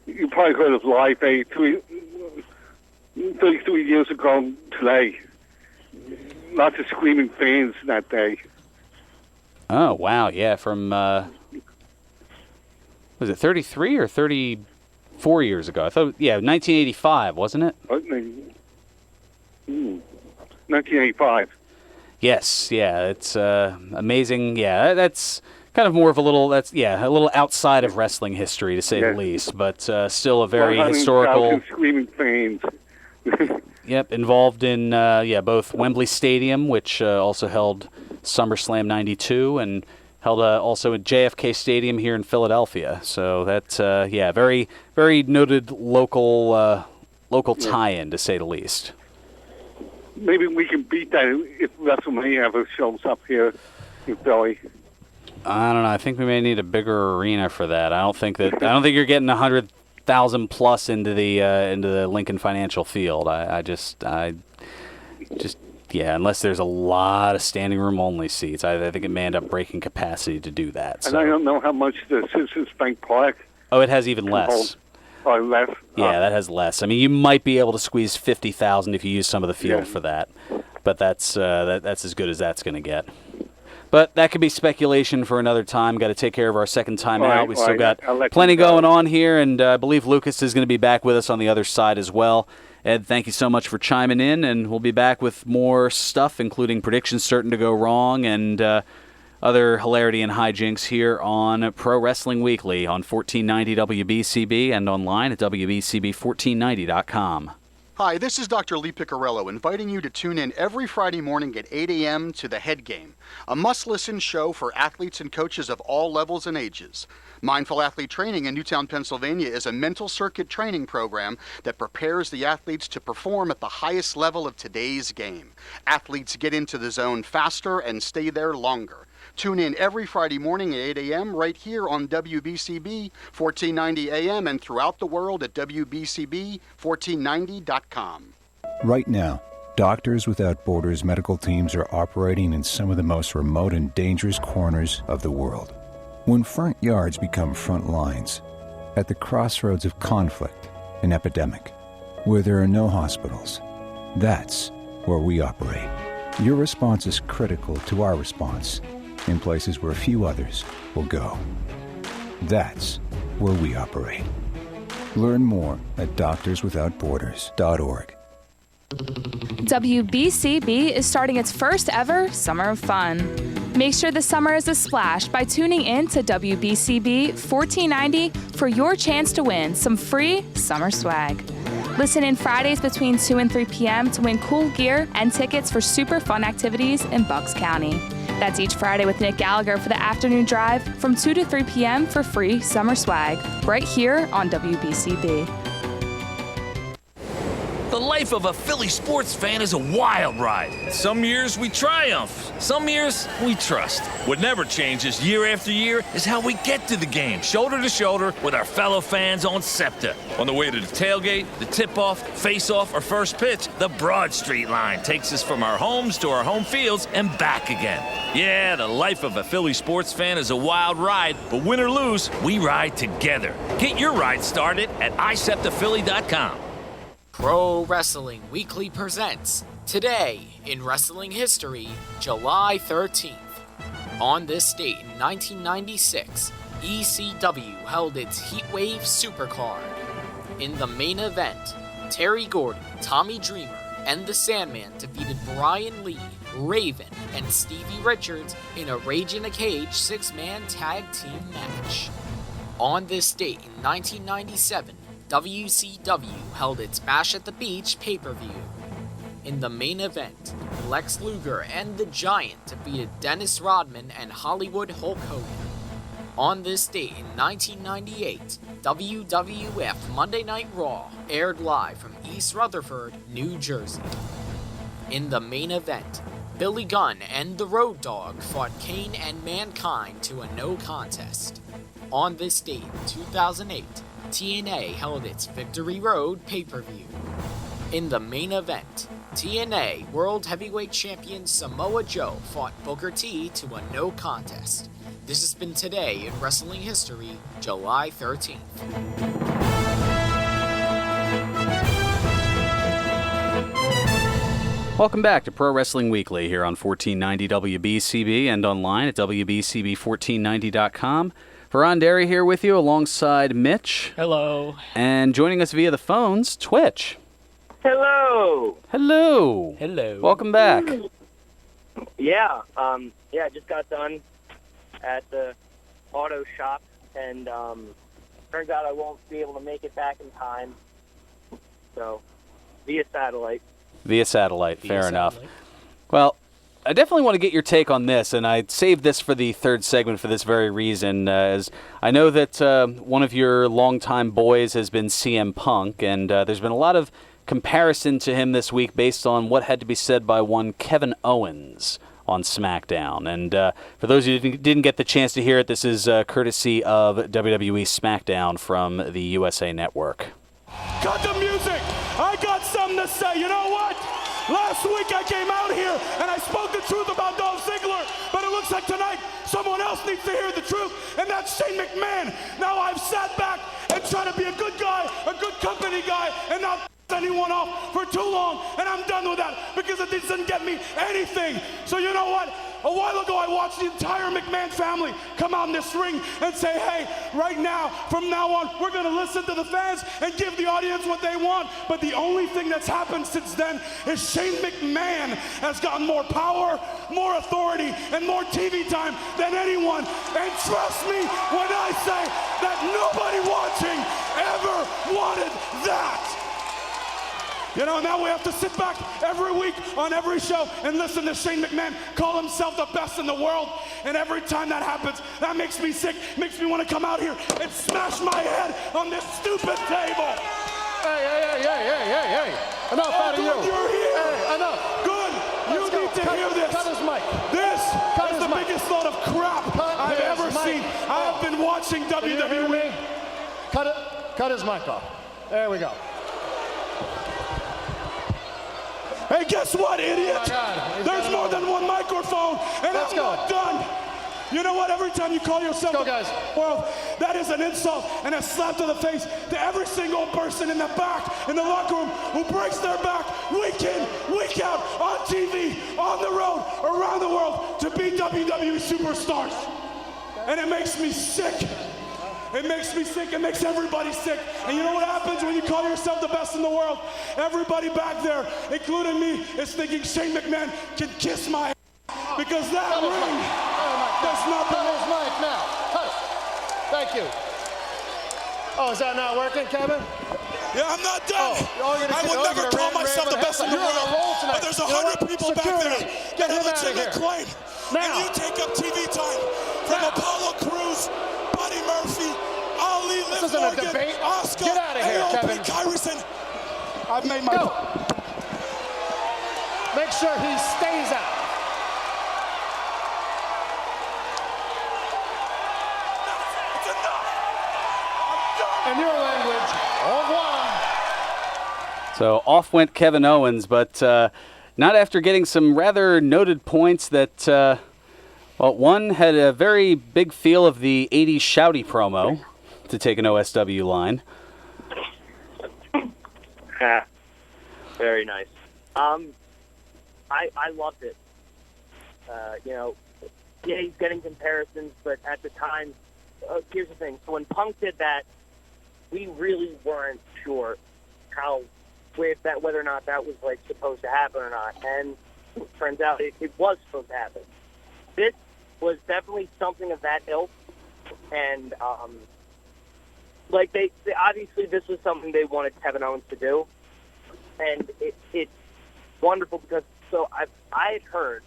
Speaker 10: you probably heard of Live Aid 33 years ago today. Lots of screaming fans that day.
Speaker 4: Oh, wow, yeah, from, was it 33 or 34 years ago? I thought, 1985, wasn't it?
Speaker 10: 1985.
Speaker 4: Yes, yeah, it's amazing. Yeah, that's kind of more of a little outside of wrestling history, to say the least, but still a very historical.
Speaker 10: Screaming fans.
Speaker 4: Yep, involved in both Wembley Stadium, which also held SummerSlam '92, and held also at JFK Stadium here in Philadelphia. So that's very very noted local tie-in, to say the least.
Speaker 10: Maybe we can beat that if WrestleMania ever shows up here in Philly.
Speaker 4: I don't know. I think we may need a bigger arena for that. I don't think you're getting 100,000 plus into the Lincoln Financial Field. I just unless there's a lot of standing room only seats, I think it may end up breaking capacity to do that.
Speaker 10: And I don't know how much the Citizens Bank Park.
Speaker 4: Oh, it has even less.
Speaker 10: Or less.
Speaker 4: Yeah, that has less. I mean, you might be able to squeeze 50,000 if you use some of the field for that, but that's as good as that's going to get. But that could be speculation for another time. Got to take care of our second time out. We still got plenty going on here, and I believe Lucas is going to be back with us on the other side as well. Ed, thank you so much for chiming in, and we'll be back with more stuff, including predictions certain to go wrong and other hilarity and hijinks here on Pro Wrestling Weekly on 1490 WBCB and online at WBCB1490.com.
Speaker 11: Hi, this is Dr. Lee Piccarello, inviting you to tune in every Friday morning at 8 a.m. to The Head Game, a must-listen show for athletes and coaches of all levels and ages. Mindful Athlete Training in Newtown, Pennsylvania is a mental circuit training program that prepares the athletes to perform at the highest level of today's game. Athletes get into the zone faster and stay there longer. Tune in every Friday morning at 8 a.m. right here on WBCB 1490 AM and throughout the world at WBCB1490.com.
Speaker 12: Right now, Doctors Without Borders medical teams are operating in some of the most remote and dangerous corners of the world. When front yards become front lines, at the crossroads of conflict and epidemic, where there are no hospitals, that's where we operate. Your response is critical to our response in places where few others will go. That's where we operate. Learn more at doctorswithoutborders.org.
Speaker 13: WBCB is starting its first ever Summer of Fun. Make sure the summer is a splash by tuning in to WBCB 1490 for your chance to win some free summer swag. Listen in Fridays between 2 and 3 p.m. to win cool gear and tickets for super fun activities in Bucks County. That's each Friday with Nick Gallagher for the afternoon drive from 2 to 3 p.m. for free summer swag, right here on WBCB.
Speaker 14: The life of a Philly sports fan is a wild ride. Some years we triumph, some years we trust. What never changes year after year is how we get to the game, shoulder to shoulder with our fellow fans on SEPTA. On the way to the tailgate, the tip-off, face-off, or first pitch, the Broad Street line takes us from our homes to our home fields and back again. Yeah, the life of a Philly sports fan is a wild ride, but win or lose, we ride together. Get your ride started at iseptaphilly.com.
Speaker 1: Pro Wrestling Weekly presents Today in Wrestling History, July 13th. On this date in 1996, ECW held its Heatwave Supercard. In the main event, Terry Gordy, Tommy Dreamer, and the Sandman defeated Brian Lee, Raven, and Stevie Richards in a Rage in a Cage 6-man tag team match. On this date in 1997, WCW held its Bash at the Beach pay-per-view. In the main event, Lex Luger and the Giant defeated Dennis Rodman and Hollywood Hulk Hogan. On this date in 1998, WWF Monday Night Raw aired live from East Rutherford, New Jersey. In the main event, Billy Gunn and the Road Dogg fought Kane and Mankind to a no contest. On this date in 2008, TNA held its Victory Road pay-per-view. In the main event, TNA World Heavyweight Champion Samoa Joe fought Booker T to a no contest. This has been Today in Wrestling History, July 13th.
Speaker 4: Welcome back to Pro Wrestling Weekly here on 1490 WBCB and online at WBCB1490.com. Fearon Derry here with you alongside Mitch.
Speaker 7: Hello.
Speaker 4: And joining us via the phones, Twitch.
Speaker 6: Hello.
Speaker 4: Hello.
Speaker 7: Hello.
Speaker 4: Welcome back.
Speaker 6: Yeah, I just got done at the auto shop, and turns out I won't be able to make it back in time. So, via satellite.
Speaker 4: Fair enough. Well, I definitely want to get your take on this, and I saved this for the third segment for this very reason, as I know that one of your longtime boys has been CM Punk, and there's been a lot of comparison to him this week based on what had to be said by one Kevin Owens on SmackDown. And for those of you who didn't get the chance to hear it, this is courtesy of WWE SmackDown from the USA Network.
Speaker 15: Cut the music! I got something to say. You know what? Last week I came out here and I spoke the truth about Dolph Ziggler, but it looks like tonight someone else needs to hear the truth, and that's Shane McMahon. Now I've sat back and tried to be a good guy, a good company guy, and not anyone off for too long, and I'm done with that because it doesn't get me anything. So you know what? A while ago I watched the entire McMahon family come out in this ring and say, hey, right now, from now on, we're going to listen to the fans and give the audience what they want. But the only thing that's happened since then is Shane McMahon has gotten more power, more authority, and more TV time than anyone. And trust me when I say that nobody watching ever wanted that. You know, now we have to sit back every week on every show and listen to Shane McMahon call himself the best in the world. And every time that happens, that makes me sick, makes me want to come out here and smash my head on this stupid table.
Speaker 16: Hey. Enough out of you.
Speaker 15: You're here.
Speaker 16: Hey, enough.
Speaker 15: Good. You need to hear this.
Speaker 16: Cut his mic.
Speaker 15: This is the biggest load of crap I've ever seen. I have been watching WWE.
Speaker 16: Cut his mic off. There we go.
Speaker 15: Hey, guess what, idiot?
Speaker 16: Oh my God.
Speaker 15: There's more than one microphone, and I'm not done. You know what? Every time you call yourself world, that is an insult and a slap to the face to every single person in the back, in the locker room, who breaks their back week in, week out, on TV, on the road, around the world, to be WWE superstars. And it makes me sick. It makes me sick. It makes everybody sick. And you know what happens when you call yourself the best in the world? Everybody back there, including me, is thinking Shane McMahon can kiss my ass. Because that ring does not belong.
Speaker 16: Cut his mic now. Cut it. Thank you. Oh, is that not working, Kevin?
Speaker 15: Yeah, I'm not done. I will never call myself the best in the world. But there's 100 people back there that have a legitimate claim. And you take up TV time from Apollo Crews, Buddy Murphy, Ali, Liv Morgan, Oscar,
Speaker 16: Get out of here, Kevin.
Speaker 15: Kyrie. I've made my...
Speaker 16: Make sure he stays out. In your language, au revoir.
Speaker 4: So off went Kevin Owens, but not after getting some rather noted points that, well, one had a very big feel of the 80s shouty promo, to take an OSW line.
Speaker 6: Very nice. I loved it. You know, yeah, he's getting comparisons, but at the time, here's the thing. So when Punk did that, we really weren't sure whether or not that was like supposed to happen or not, and it turns out it was supposed to happen. This was definitely something of that ilk, and like they obviously this was something they wanted Kevin Owens to do, and it's wonderful because I had heard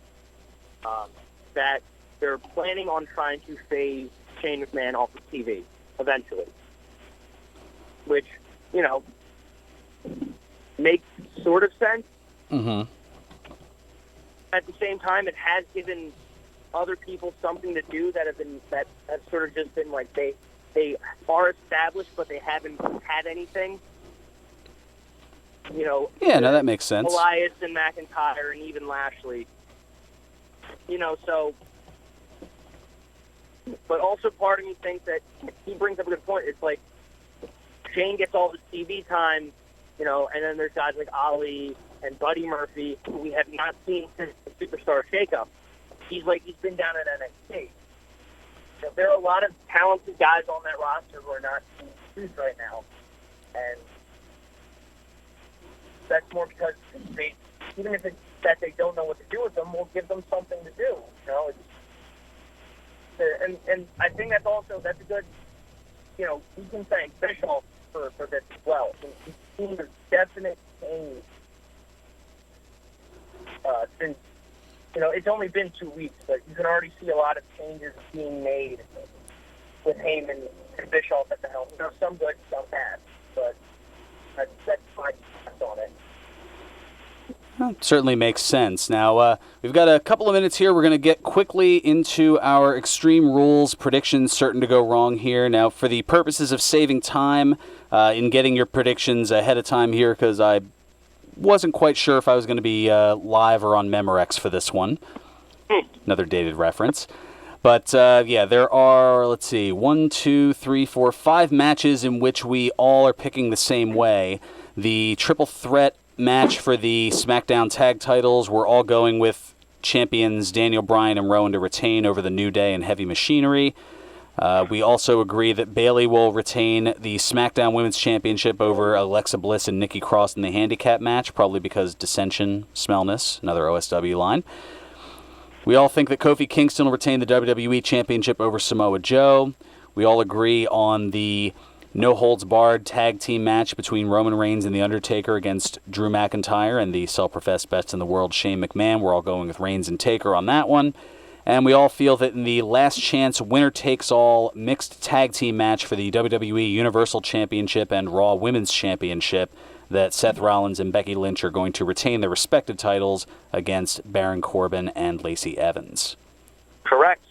Speaker 6: that they're planning on trying to phase Shane McMahon off of TV eventually. Which, you know, makes sort of sense.
Speaker 4: Mm-hmm.
Speaker 6: At the same time, it has given other people something to do that have sort of just been like they are established, but they haven't had anything. You know.
Speaker 4: Yeah, no, that makes sense.
Speaker 6: Elias and McIntyre and even Lashley. You know, so. But also, part of me thinks that he brings up a good point. It's like. Shane gets all this TV time, you know, and then there's guys like Ali and Buddy Murphy, who we have not seen since the Superstar shakeup. He's been down at NXT. So there are a lot of talented guys on that roster who are not being used right now. And that's more because even if it's that they don't know what to do with them, we'll give them something to do. You know, and I think that's a good, you know, we can thank Bischoff for this as well. We've seen a definite change since, you know, it's only been 2 weeks, but you can already see a lot of changes being made with Heyman and Bischoff at the helm. You know, some good, some bad, but that's my thoughts on it.
Speaker 4: Well, certainly makes sense. Now, we've got a couple of minutes here. We're going to get quickly into our Extreme Rules predictions, certain to go wrong here. Now, for the purposes of saving time in getting your predictions ahead of time here, because I wasn't quite sure if I was going to be live or on Memorex for this one. Another dated reference. But, yeah, there are, let's see, 1, 2, 3, 4, 5 matches in which we all are picking the same way. The triple threat match for the SmackDown tag titles, we're all going with champions Daniel Bryan and Rowan to retain over the New Day and Heavy Machinery. We also agree that Bayley will retain the SmackDown Women's Championship over Alexa Bliss and Nikki Cross in the handicap match, probably because dissension, smellness, another OSW line. We all think that Kofi Kingston will retain the WWE Championship over Samoa Joe. We all agree on the no-holds-barred tag team match between Roman Reigns and The Undertaker against Drew McIntyre and the self-professed best in the world, Shane McMahon. We're all going with Reigns and Taker on that one. And we all feel that in the last chance winner-takes-all mixed tag team match for the WWE Universal Championship and Raw Women's Championship, that Seth Rollins and Becky Lynch are going to retain their respective titles against Baron Corbin and Lacey Evans.
Speaker 6: Correct.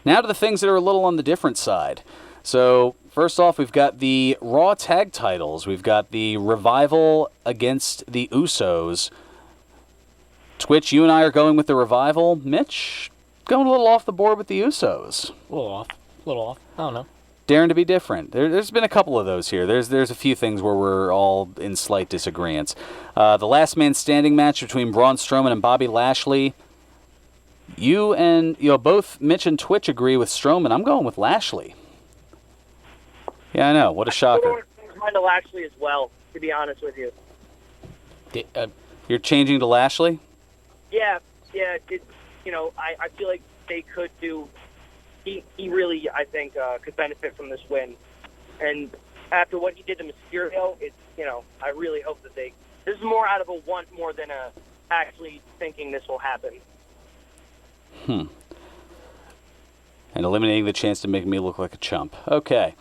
Speaker 4: Now to the things that are a little on the different side. So, first off, we've got the Raw tag titles. We've got the Revival against the Usos. Twitch, you and I are going with the Revival. Mitch, going a little off the board with the Usos.
Speaker 7: A little off. I don't know.
Speaker 4: Daring to be different. There's been a couple of those here. There's a few things where we're all in slight disagreements. The last man standing match between Braun Strowman and Bobby Lashley. You and both Mitch and Twitch agree with Strowman. I'm going with Lashley. Yeah, I know. What a shocker.
Speaker 6: I'm going to Lashley as well, to be honest with you.
Speaker 4: You're changing to Lashley?
Speaker 6: Yeah. I feel like they could do. He really, I think, could benefit from this win. And after what he did to Mysterio, I really hope that this is more out of a want more than a actually thinking this will happen.
Speaker 4: And eliminating the chance to make me look like a chump. Okay.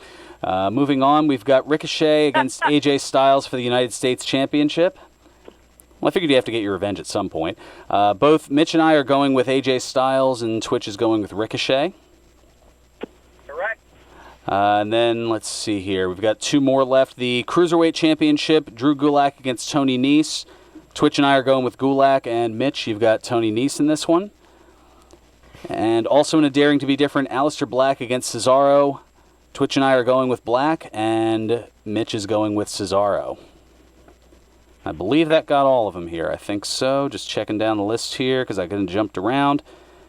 Speaker 4: Moving on, we've got Ricochet against AJ Styles for the United States Championship. Well, I figured you have to get your revenge at some point. Both Mitch and I are going with AJ Styles, and Twitch is going with Ricochet.
Speaker 6: Correct.
Speaker 4: And then, let's see here. We've got two more left. The Cruiserweight Championship, Drew Gulak against Tony Nese. Twitch and I are going with Gulak, and Mitch, you've got Tony Nese in this one. And also in a daring to be different, Aleister Black against Cesaro. Twitch and I are going with Black, and Mitch is going with Cesaro. I believe that got all of them here. I think so. Just checking down the list here because I could have jumped around.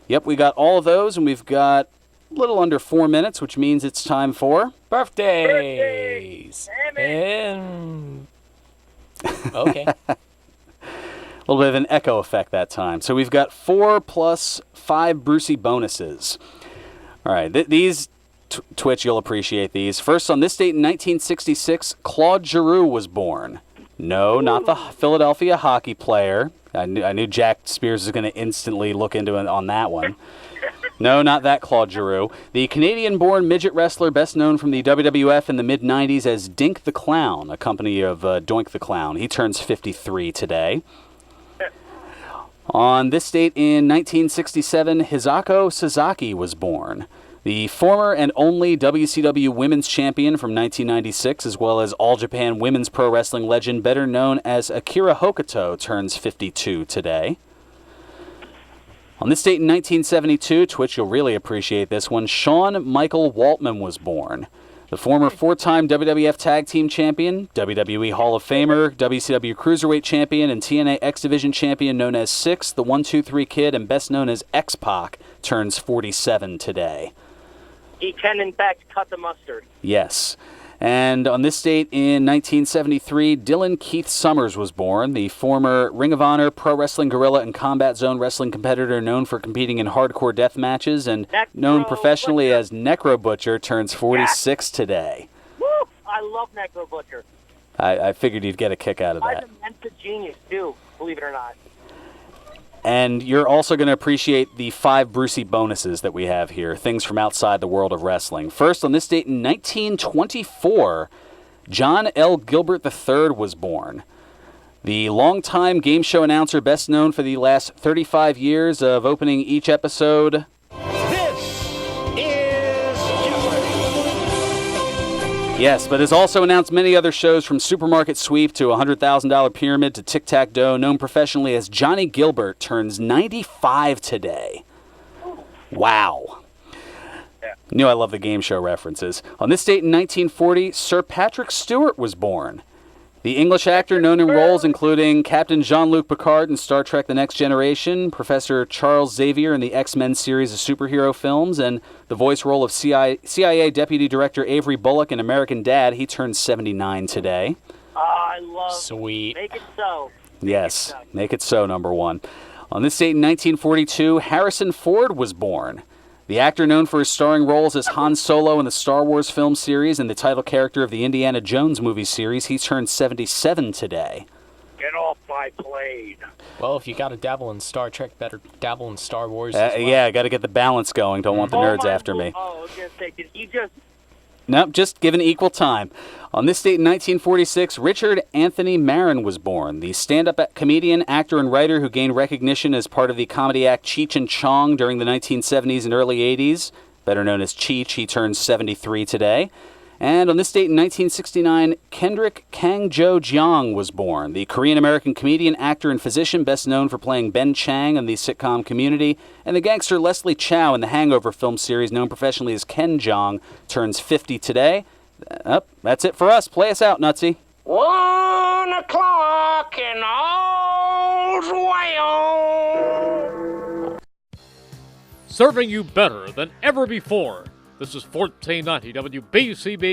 Speaker 4: Yep, we got all of those, and we've got a little under 4 minutes, which means it's time for...
Speaker 7: Birthdays! And... Okay.
Speaker 4: A little bit of an echo effect that time. So we've got 4 plus 5 Brucey bonuses. All right, these, Twitch, you'll appreciate these. First, on this date in 1966, Claude Giroux was born. No, not the Philadelphia hockey player. I knew Jack Spears was going to instantly look into it on that one. No, not that Claude Giroux. The Canadian-born midget wrestler best known from the WWF in the mid-'90s as Dink the Clown, a company of Doink the Clown. He turns 53 today. On this date in 1967, Hisako Sasaki was born. The former and only WCW Women's Champion from 1996, as well as All Japan Women's Pro Wrestling legend, better known as Akira Hokuto, turns 52 today. On this date in 1972, Twitch, you'll really appreciate this one, Shawn Michael Waltman was born. The former 4-time WWF Tag Team Champion, WWE Hall of Famer, WCW Cruiserweight Champion, and TNA X Division Champion known as Six, the 1-2-3 Kid, and best known as X-Pac, turns 47 today.
Speaker 6: He can, in fact, cut the mustard.
Speaker 4: Yes. And on this date in 1973, Dylan Keith Summers was born, the former Ring of Honor, Pro Wrestling Guerrilla, and Combat Zone Wrestling competitor known for competing in hardcore death matches and known professionally as Necro Butcher, turns 46 today.
Speaker 6: Woo! I love Necro Butcher.
Speaker 4: I figured you'd get a kick out of that.
Speaker 6: I'm a mental genius, too, believe it or not.
Speaker 4: And you're also going to appreciate the 5 Brucey bonuses that we have here, things from outside the world of wrestling. First, on this date in 1924, John L. Gilbert III was born. The longtime game show announcer best known for the last 35 years of opening each episode. Yes, but has also announced many other shows from Supermarket Sweep to $100,000 Pyramid to Tic-Tac-Dough, known professionally as Johnny Gilbert, turns 95 today. Wow. You know I love the game show references. On this date in 1940, Sir Patrick Stewart was born. The English actor known in roles including Captain Jean-Luc Picard in Star Trek The Next Generation, Professor Charles Xavier in the X-Men series of superhero films, and the voice role of CIA Deputy Director Avery Bullock in American Dad. He turns 79 today.
Speaker 6: I love
Speaker 7: Sweet.
Speaker 6: Make It So.
Speaker 4: Yes, Make It So, number 1. On this date in 1942, Harrison Ford was born. The actor known for his starring roles as Han Solo in the Star Wars film series and the title character of the Indiana Jones movie series, he turned 77 today.
Speaker 6: Get off my plane.
Speaker 7: Well, if you got to dabble in Star Trek, better dabble in Star Wars as well.
Speaker 4: Yeah, got to get the balance going. Don't want the nerds after me.
Speaker 6: Oh, I was going to say, did he just...
Speaker 4: Nope, just given equal time. On this date in 1946, Richard Anthony Marin was born, the stand-up comedian, actor, and writer who gained recognition as part of the comedy act Cheech and Chong during the 1970s and early 80s. Better known as Cheech, he turns 73 today. And on this date in 1969, Kendrick Kang-jo Jeong was born, the Korean-American comedian, actor, and physician best known for playing Ben Chang in the sitcom Community, and the gangster Leslie Chow in the Hangover film series known professionally as Ken Jeong, turns 50 today. That's it for us. Play us out, Nutsy.
Speaker 17: 1 o'clock and all's well.
Speaker 8: Serving you better than ever before. This is 1490 WBCB.